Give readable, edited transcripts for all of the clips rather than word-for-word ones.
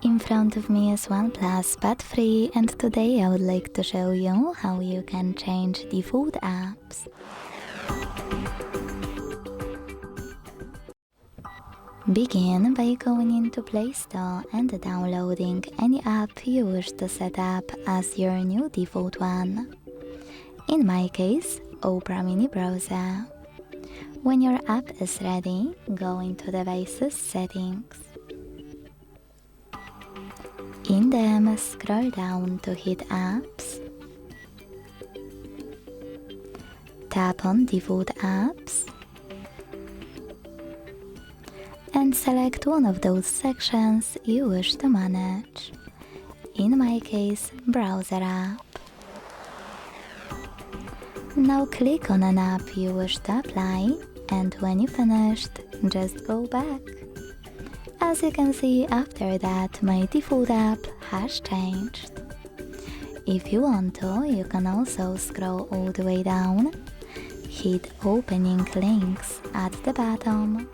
In front of me is OnePlus Pad 3, and today I would like to show you how you can change default apps. Begin by going into Play Store and downloading any app you wish to set up as your new default one. In my case, Opera Mini Browser. When your app is ready, go into Devices Settings. In them, scroll down to hit Apps. Tap on Default Apps and select one of those sections you wish to manage. In my case, Browser app. Now click on an app you wish to apply, and when you finished, just go back. As you can see, after that, my default app has changed. If you want to, you can also scroll all the way down, hit Opening Links at the bottom.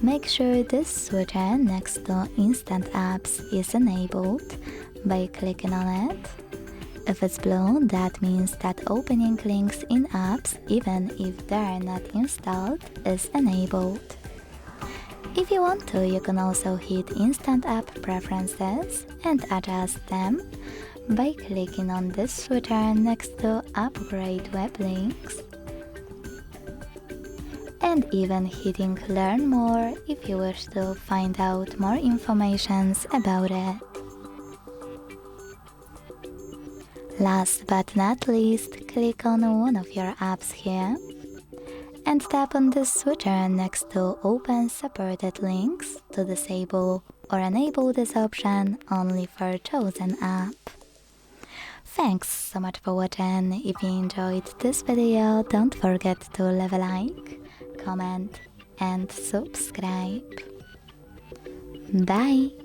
Make sure this switcher next to Instant Apps is enabled by clicking on it. If it's blue, that means that opening links in apps, even if they're not installed, is enabled. If you want to, you can also hit Instant App Preferences and adjust them by clicking on this switcher next to Upgrade Web Links, and even hitting Learn More if you wish to find out more information about it. Last but not least, click on one of your apps here and tap on this switcher next to Open Supported Links to disable or enable this option only for chosen app. Thanks so much for watching. If you enjoyed this video, don't forget to leave a like, comment and subscribe. Bye!